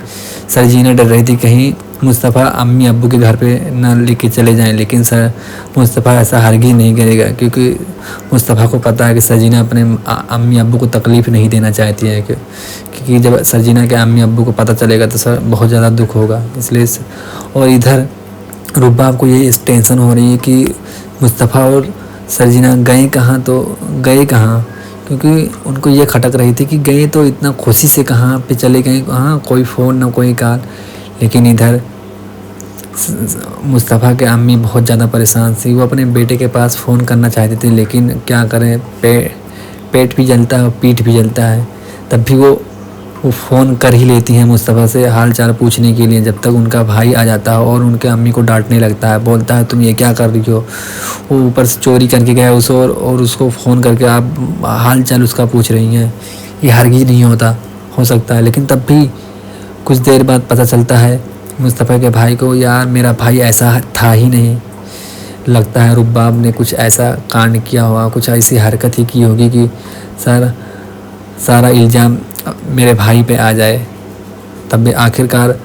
सरजीना डर रही थी कहीं मुस्तफ़ा अम्मी अब्बू के घर पे ना लेके चले जाएं, लेकिन मुस्तफ़ा ऐसा हरगिज़ नहीं करेगा, क्योंकि मुस्तफ़ा को पता है कि सरजीना अपने अम्मी अब्बू को तकलीफ़ नहीं देना चाहती है, क्योंकि जब सरजीना के अम्मी अब्बू को पता चलेगा तो सर बहुत ज़्यादा दुख होगा। इसलिए और इधर रुबाब को ये टेंशन हो रही है कि मुस्तफ़ा और सरजीना गए कहाँ, तो गए कहाँ, क्योंकि उनको ये खटक रही थी कि गए तो इतना खुशी से कहाँ पे चले गए, कहाँ कोई फ़ोन ना कोई कॉल। लेकिन इधर मुस्तफ़ा के अम्मी बहुत ज़्यादा परेशान थी। वो अपने बेटे के पास फ़ोन करना चाहती थी, लेकिन क्या करें, पेट भी जलता है और पीठ भी जलता है। तब भी वो फ़ोन कर ही लेती हैं मुस्तफ़ा से हाल चाल पूछने के लिए, जब तक उनका भाई आ जाता है और उनके अम्मी को डांटने लगता है, बोलता है तुम ये क्या कर रही हो। वो ऊपर से चोरी करके गया उस और उसको फ़ोन करके आप हाल चाल उसका पूछ रही हैं। ये हरगिज़ नहीं हो सकता है। लेकिन तब भी कुछ देर बाद पता चलता है मुस्तफ़ा के भाई को, यार मेरा भाई ऐसा था ही नहीं। लगता है रुबाब ने कुछ ऐसा कांड किया होगा, कुछ ऐसी हरकत ही की होगी कि सारा इल्ज़ाम मेरे भाई पे आ जाए। तब भी आखिरकार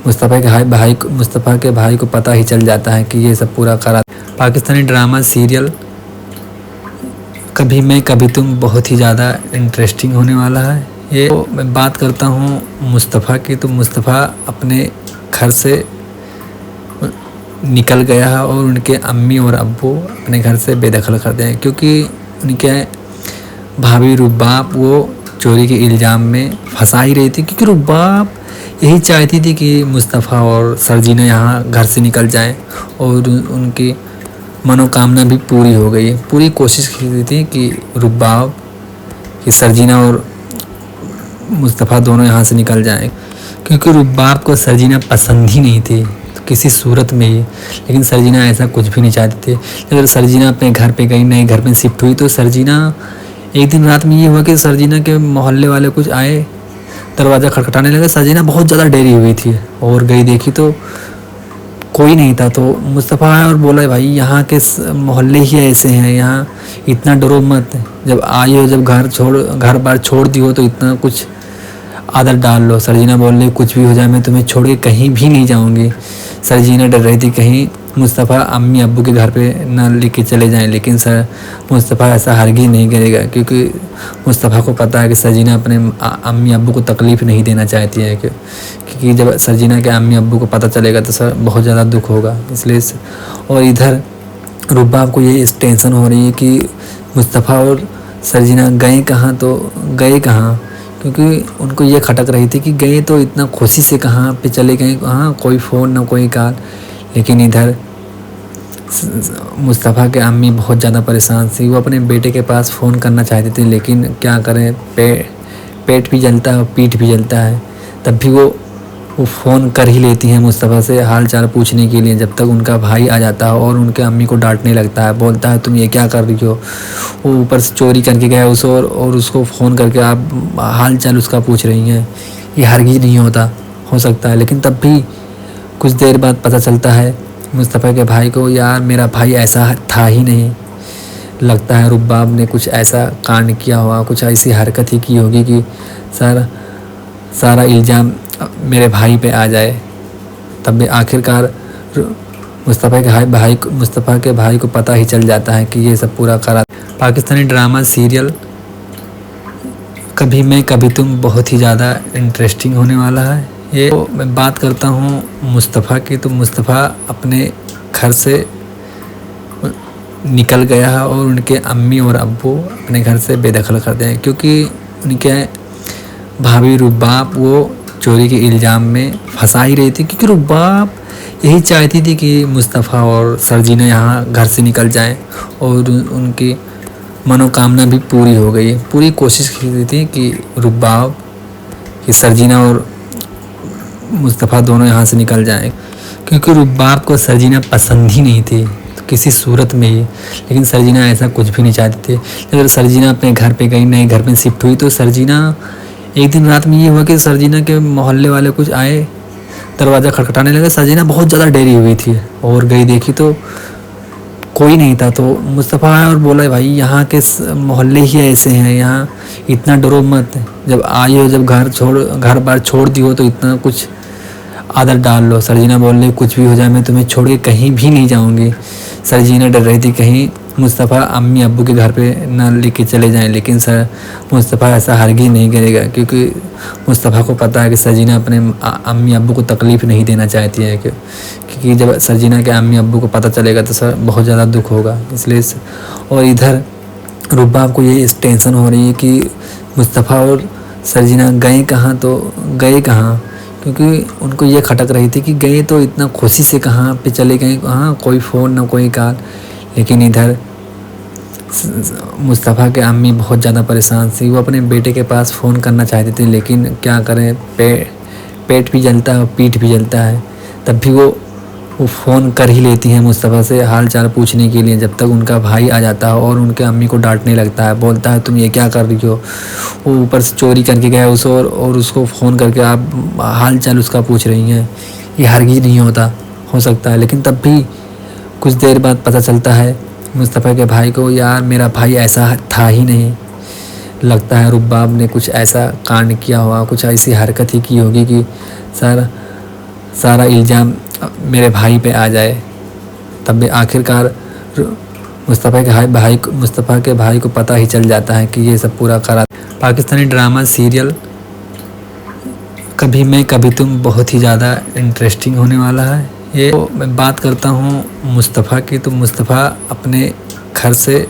मुस्तफ़ा के भाई को पता ही चल जाता है कि ये सब पूरा करा। पाकिस्तानी ड्रामा सीरियल कभी मैं कभी तुम बहुत ही ज़्यादा इंटरेस्टिंग होने वाला है। ये तो मैं बात करता हूँ मुस्तफ़ा की, तो मुस्तफ़ा अपने घर से निकल गया है और उनके अम्मी और अब्बू अपने घर से बेदखल करते हैं, क्योंकि उनके भाभी रुबाब वो चोरी के इल्ज़ाम में फंसा ही रही थी, क्योंकि रुबाब यही चाहती थी कि मुस्तफ़ा और सरजीना यहाँ घर से निकल जाएं, और उनकी मनोकामना भी पूरी हो गई। पूरी कोशिश की थी कि रुबाब कि सरजीना और मुस्तफ़ा दोनों यहाँ से निकल जाएं, क्योंकि रुबाब को सरजीना पसंद ही नहीं थी तो किसी सूरत में ही। लेकिन सरजीना ऐसा कुछ भी नहीं चाहती थी। अगर सरजीना अपने घर पे गई, नए घर में शिफ्ट हुई, तो सरजीना एक दिन रात में ये हुआ कि सरजीना के मोहल्ले वाले कुछ आए, दरवाज़ा खटखटाने लगे। सरजीना बहुत ज़्यादा डरी हुई थी और गई, देखी तो कोई नहीं था। तो मुस्तफ़ा आया और बोला, भाई यहाँ के मोहल्ले ही ऐसे हैं, यहाँ इतना डरो मत। जब आई हो, जब घर बार छोड़ दी हो तो इतना कुछ आदत डाल लो। सरजीना बोल रही कुछ भी हो जाए मैं तुम्हें छोड़ के कहीं भी नहीं जाऊंगी। सरजीना डर रही थी कहीं मुस्तफ़ा अम्मी अब्बू के घर पे ना लेके चले जाएं, लेकिन मुस्तफ़ा ऐसा हरगिज़ नहीं करेगा क्योंकि मुस्तफ़ा को पता है कि सरजीना अपने अम्मी अब्बू को तकलीफ़ नहीं देना चाहती है क्योंकि जब सरजीना के अम्मी अब्बू को पता चलेगा तो सर बहुत ज़्यादा दुख होगा। इसलिए और इधर रुबाब को ये टेंशन हो रही है कि मुस्तफ़ा और सरजीना गए कहाँ, तो गए कहाँ, क्योंकि उनको ये खटक रही थी कि गए तो इतना खुशी से कहाँ पे चले गए, कहाँ कोई फ़ोन ना कोई कॉल। लेकिन इधर मुस्तफ़ा के अम्मी बहुत ज़्यादा परेशान थी। वो अपने बेटे के पास फ़ोन करना चाहते थे लेकिन क्या करें, पेट भी जलता है और पीठ भी जलता है। तब भी वो फ़ोन कर ही लेती हैं मुस्तफ़ा से हाल चाल पूछने के लिए, जब तक उनका भाई आ जाता है और उनके अम्मी को डांटने लगता है, बोलता है तुम ये क्या कर रही हो। वो ऊपर से चोरी करके गया उसे और उसको फ़ोन करके आप हाल चाल उसका पूछ रही हैं। ये हरगिज़ नहीं हो सकता है। लेकिन तब भी कुछ देर बाद पता चलता है मुस्तफ़ा के भाई को, यार मेरा भाई ऐसा था ही नहीं। लगता है रुबाब ने कुछ ऐसा कांड किया होगा, कुछ ऐसी हरकत ही की होगी कि सारा इल्ज़ाम मेरे भाई पे आ जाए। तब भी आखिरकार मुस्तफ़ा के भाई को पता ही चल जाता है कि ये सब पूरा करा। पाकिस्तानी ड्रामा सीरियल कभी मैं कभी तुम बहुत ही ज़्यादा इंटरेस्टिंग होने वाला है। ये तो मैं बात करता हूँ मुस्तफ़ा की, तो मुस्तफ़ा अपने घर से निकल गया है और उनके अम्मी और अब्बू अपने घर से बेदखल करते हैं क्योंकि उनके भाभी रुबाब वो चोरी के इल्ज़ाम में फंसा ही रही थी, क्योंकि रुबाब यही चाहती थी कि मुस्तफ़ा और सरजीना यहाँ घर से निकल जाएं और उनकी मनोकामना भी पूरी हो गई। पूरी कोशिश की थी कि रुबाब कि सरजीना और मुस्तफ़ा दोनों यहाँ से निकल जाएं, क्योंकि रुबाब को सरजीना पसंद ही नहीं थी किसी सूरत में ही। लेकिन सरजीना ऐसा कुछ भी नहीं चाहती थी। अगर सरजीना अपने घर पे गई, नए घर में शिफ्ट हुई, तो सरजीना एक दिन रात में ये हुआ कि सरजीना के मोहल्ले वाले कुछ आए, दरवाज़ा खटखटाने लगे। सरजीना बहुत ज़्यादा डरी हुई थी और गई देखी तो कोई नहीं था। तो मुस्तफ़ा आया और बोला भाई यहाँ के मोहल्ले ही ऐसे हैं, यहाँ इतना डरो मत। जब आई हो, जब घर बार छोड़ दी हो तो इतना कुछ आदत डाल लो। सरजीना बोल रही कुछ भी हो जाए मैं तुम्हें छोड़ के कहीं भी नहीं जाऊंगी। सरजीना डर रही थी कहीं मुस्तफ़ा अम्मी अब्बू के घर पे ना लेके चले जाएं, लेकिन मुस्तफ़ा ऐसा हरगिज़ नहीं करेगा क्योंकि मुस्तफ़ा को पता है कि सरजीना अपने अम्मी अब्बू को तकलीफ़ नहीं देना चाहती है क्योंकि जब सरजीना के अम्मी अब्बू को पता चलेगा तो सर बहुत ज़्यादा दुख होगा। इसलिए और इधर रुबाब को ये टेंशन हो रही है कि मुस्तफ़ा और सरजीना गए कहाँ, तो गए कहाँ, क्योंकि उनको ये खटक रही थी कि गए तो इतना खुशी से कहाँ पे चले गए, कहाँ कोई फ़ोन ना कोई कॉल। लेकिन इधर मुस्तफ़ा के अम्मी बहुत ज़्यादा परेशान थी। वो अपने बेटे के पास फ़ोन करना चाहते थे लेकिन क्या करें, पेट भी जलता है और पीठ भी जलता है। तब भी वो फ़ोन कर ही लेती हैं मुस्तफ़ा से हाल चाल पूछने के लिए, जब तक उनका भाई आ जाता है और उनके अम्मी को डांटने लगता है, बोलता है तुम ये क्या कर रही हो। वो ऊपर से चोरी करके गया उसे और उसको फ़ोन करके आप हाल चाल उसका पूछ रही हैं। ये हरगिज़ नहीं हो सकता है। लेकिन तब भी कुछ देर बाद पता चलता है मुस्तफ़ा के भाई को, यार मेरा भाई ऐसा था ही नहीं। लगता है रुबाब ने कुछ ऐसा कांड किया होगा, कुछ ऐसी हरकत ही की होगी कि सारा इल्ज़ाम मेरे भाई पे आ जाए। तब भी आखिरकार मुस्तफ़ा के भाई को पता ही चल जाता है कि ये सब पूरा करा। पाकिस्तानी ड्रामा सीरियल कभी मैं कभी तुम बहुत ही ज़्यादा इंटरेस्टिंग होने वाला है। ये तो मैं बात करता हूँ मुस्तफ़ा की, तो मुस्तफ़ा अपने घर से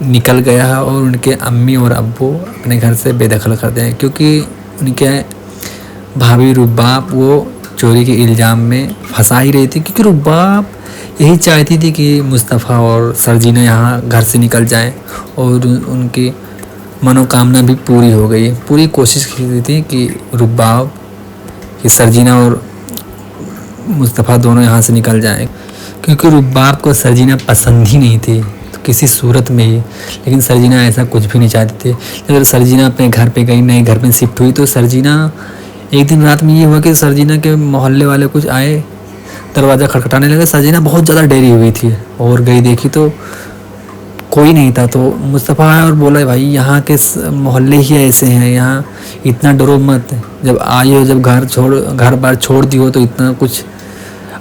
निकल गया है और उनके अम्मी और अब्बू अपने घर से बेदखल करते हैं क्योंकि उनके भाभी रुबाब वो चोरी के इल्ज़ाम में फंसा ही रही थी, क्योंकि रुबाब यही चाहती थी कि मुस्तफ़ा और सरजीना यहाँ घर से निकल जाएं और उनकी मनोकामना भी पूरी हो गई। पूरी कोशिश की थी कि रुबाब कि सरजीना और मुस्तफ़ा दोनों यहाँ से निकल जाएं, क्योंकि रुबाब को सरजीना पसंद ही नहीं थी किसी सूरत में ही। लेकिन सरजीना ऐसा कुछ भी नहीं चाहती थी। अगर सरजीना अपने घर पे गई, नए घर में शिफ्ट हुई, तो सरजीना एक दिन रात में ये हुआ कि सरजीना के मोहल्ले वाले कुछ आए, दरवाज़ा खटखटाने लगे। सरजीना बहुत ज़्यादा डरी हुई थी और गई देखी तो कोई नहीं था। तो मुस्तफ़ा आया और बोला भाई यहाँ के मोहल्ले ही ऐसे हैं, यहाँ इतना डरो मत, जब आई हो, जब घर बार छोड़ दी हो तो इतना कुछ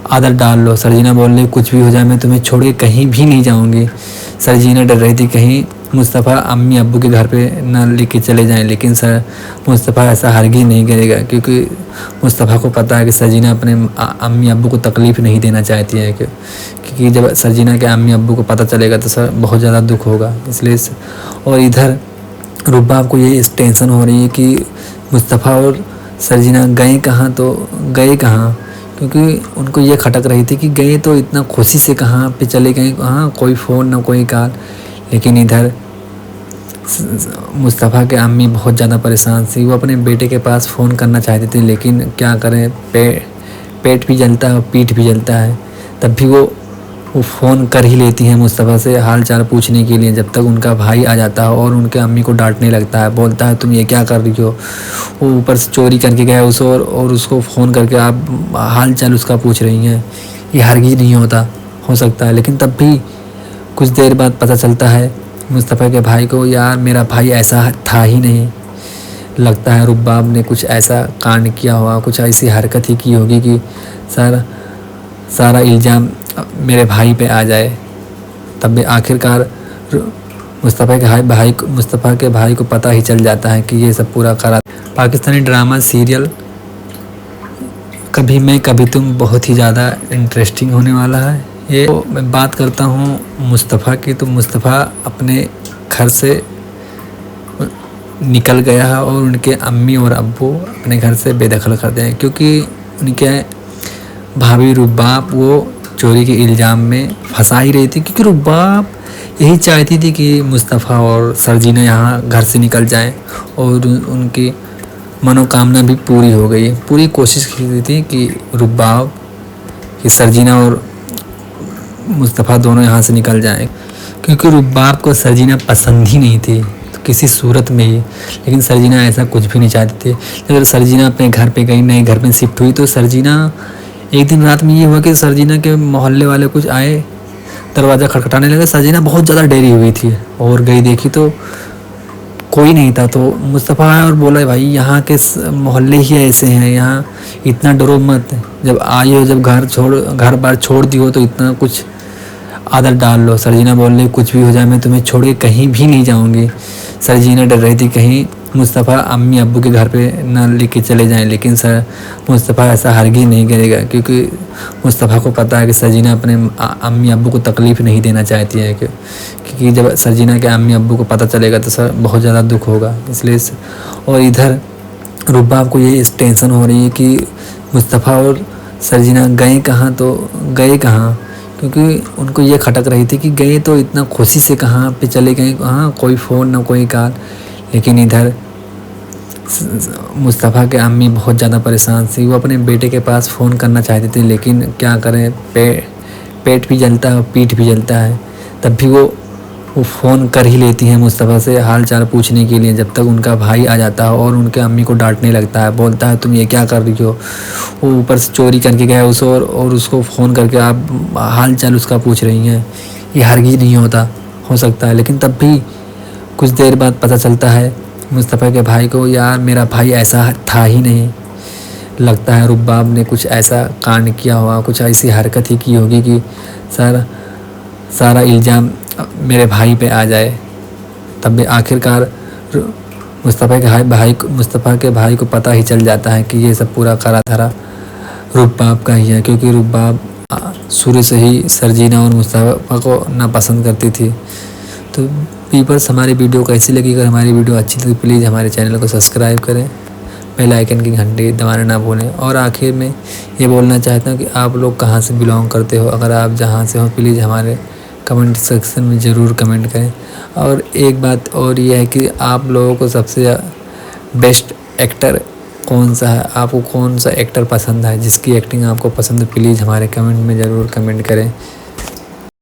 आदत डाल लो। सरजीना बोल रही कुछ भी हो जाए मैं तुम्हें छोड़ के कहीं भी नहीं जाऊंगी। सरजीना डर रही थी कहीं मुस्तफ़ा अम्मी अब्बू के घर पे ना लेके चले जाएं, लेकिन मुस्तफ़ा ऐसा हरगिज़ नहीं करेगा, क्योंकि मुस्तफ़ा को पता है कि सरजीना अपने अम्मी अब्बू को तकलीफ़ नहीं देना चाहती है, क्योंकि जब सरजीना के अम्मी अब्बू को पता चलेगा तो बहुत ज़्यादा दुख होगा। इसलिए और इधर रुबाब को ये टेंशन हो रही है कि मुस्तफ़ा और सरजीना गए कहाँ, तो गए कहाँ, क्योंकि उनको ये खटक रही थी कि गए तो इतना खुशी से कहाँ पे चले गए, कहाँ कोई फ़ोन ना कोई कॉल। लेकिन इधर मुस्तफ़ा के अम्मी बहुत ज़्यादा परेशान थी। वो अपने बेटे के पास फ़ोन करना चाहती थी, लेकिन क्या करें, पेट भी जलता है और पीठ भी जलता है। तब भी वो फ़ोन कर ही लेती हैं मुस्तफ़ा से हाल चाल पूछने के लिए, जब तक उनका भाई आ जाता है और उनके अम्मी को डांटने लगता है, बोलता है तुम ये क्या कर रही हो। वो ऊपर से चोरी करके गया उसे और उसको फ़ोन करके आप हाल चाल उसका पूछ रही हैं। ये हरगिज़ नहीं हो सकता है। लेकिन तब भी कुछ देर बाद पता चलता है मुस्तफ़ा के भाई को, यार मेरा भाई ऐसा था ही नहीं, लगता है रुबाब ने कुछ ऐसा कांड किया होगा, कुछ ऐसी हरकत ही की होगी कि सारा इल्ज़ाम मेरे भाई पे आ जाए। तब भी आखिरकार मुस्तफ़ा के भाई को पता ही चल जाता है कि ये सब पूरा करा। पाकिस्तानी ड्रामा सीरियल कभी मैं कभी तुम बहुत ही ज़्यादा इंटरेस्टिंग होने वाला है। ये तो मैं बात करता हूँ मुस्तफ़ा की, तो मुस्तफ़ा अपने घर से निकल गया है और उनके अम्मी और अब्बू अपने घर से बेदखल कर दें, क्योंकि उनके भाभी रुबाब वो चोरी के इल्ज़ाम में फंसा ही रही थी, क्योंकि रुबाब यही चाहती थी कि मुस्तफ़ा और सरजीना यहाँ घर से निकल जाएं, और उनकी मनोकामना भी पूरी हो गई। पूरी कोशिश की थी कि रुबाब कि सरजीना और मुस्तफ़ा दोनों यहाँ से निकल जाएं, क्योंकि रुबाब को सरजीना पसंद ही नहीं थी तो किसी सूरत में ही। लेकिन सरजीना ऐसा कुछ भी नहीं चाहती थी। जब सरजीना अपने घर पे गई, नए घर में शिफ्ट हुई, तो सरजीना एक दिन रात में ये हुआ कि सरजीना के मोहल्ले वाले कुछ आए, दरवाज़ा खटखटाने लगे। सरजीना बहुत ज़्यादा डरी हुई थी और गई, देखी तो कोई नहीं था। तो मुस्तफ़ा आया और बोला भाई यहाँ के मोहल्ले ही ऐसे हैं, यहाँ इतना डरो मत, जब आई हो, जब घर बार छोड़ दी हो तो इतना कुछ आदत डाल लो। सरजीना बोल रही कुछ भी हो जाए मैं तुम्हें छोड़ के कहीं भी नहीं जाऊंगी। सरजीना डर रही थी कहीं मुस्तफ़ा अम्मी अब्बू के घर पे ना लेके चले जाएं, लेकिन मुस्तफ़ा ऐसा हरगिज़ नहीं करेगा, क्योंकि मुस्तफ़ा को पता है कि सरजीना अपने अम्मी अब्बू को तकलीफ़ नहीं देना चाहती है, क्योंकि जब सरजीना के अम्मी अब्बू को पता चलेगा तो बहुत ज़्यादा दुख होगा। इसलिए और इधर रुबाब को ये टेंशन हो रही है कि मुस्तफ़ा और सरजीना गए कहाँ, तो गए कहाँ, क्योंकि उनको ये खटक रही थी कि गए तो इतना खुशी से कहाँ पे चले गए, कहाँ कोई फ़ोन ना कोई कॉल। लेकिन इधर मुस्तफ़ा के अम्मी बहुत ज़्यादा परेशान थी। वो अपने बेटे के पास फ़ोन करना चाहती थी, लेकिन क्या करें, पेट भी जलता है और पीठ भी जलता है। तब भी वो फ़ोन कर ही लेती हैं मुस्तफ़ा से हाल चाल पूछने के लिए, जब तक उनका भाई आ जाता है और उनके अम्मी को डांटने लगता है, बोलता है तुम ये क्या कर रही हो। वो ऊपर से चोरी करके गया उसे और उसको फ़ोन करके आप हाल चाल उसका पूछ रही हैं। ये हरगिज़ नहीं हो सकता है। लेकिन तब भी कुछ देर बाद पता चलता है मुस्तफ़ा के भाई को, यार मेरा भाई ऐसा था ही नहीं, लगता है रुबाब ने कुछ ऐसा कांड किया होगा, कुछ ऐसी हरकत ही की होगी कि सारा इल्ज़ाम मेरे भाई पे आ जाए। तब भी आखिरकार मुस्तफ़ा के भाई को पता ही चल जाता है कि ये सब पूरा करा धरा रुबाब का ही है, क्योंकि रुबाब शुरू से ही सरजीना और मुस्तफ़ा को नापसंद करती थी। तो व्यूअर्स, हमारी वीडियो कैसी लगी, अगर हमारी वीडियो अच्छी लगी प्लीज़ हमारे चैनल को सब्सक्राइब करें, बेल आइकन की घंटी दबाना ना भूलें। और आखिर में ये बोलना चाहता हूँ कि आप लोग कहाँ से बिलोंग करते हो, अगर आप जहाँ से हो प्लीज़ हमारे कमेंट सेक्शन में ज़रूर कमेंट करें। और एक बात और ये है कि आप लोगों को सबसे बेस्ट एक्टर कौन सा है, आपको कौन सा एक्टर पसंद है, जिसकी एक्टिंग आपको पसंद है प्लीज़ हमारे कमेंट में ज़रूर कमेंट करें।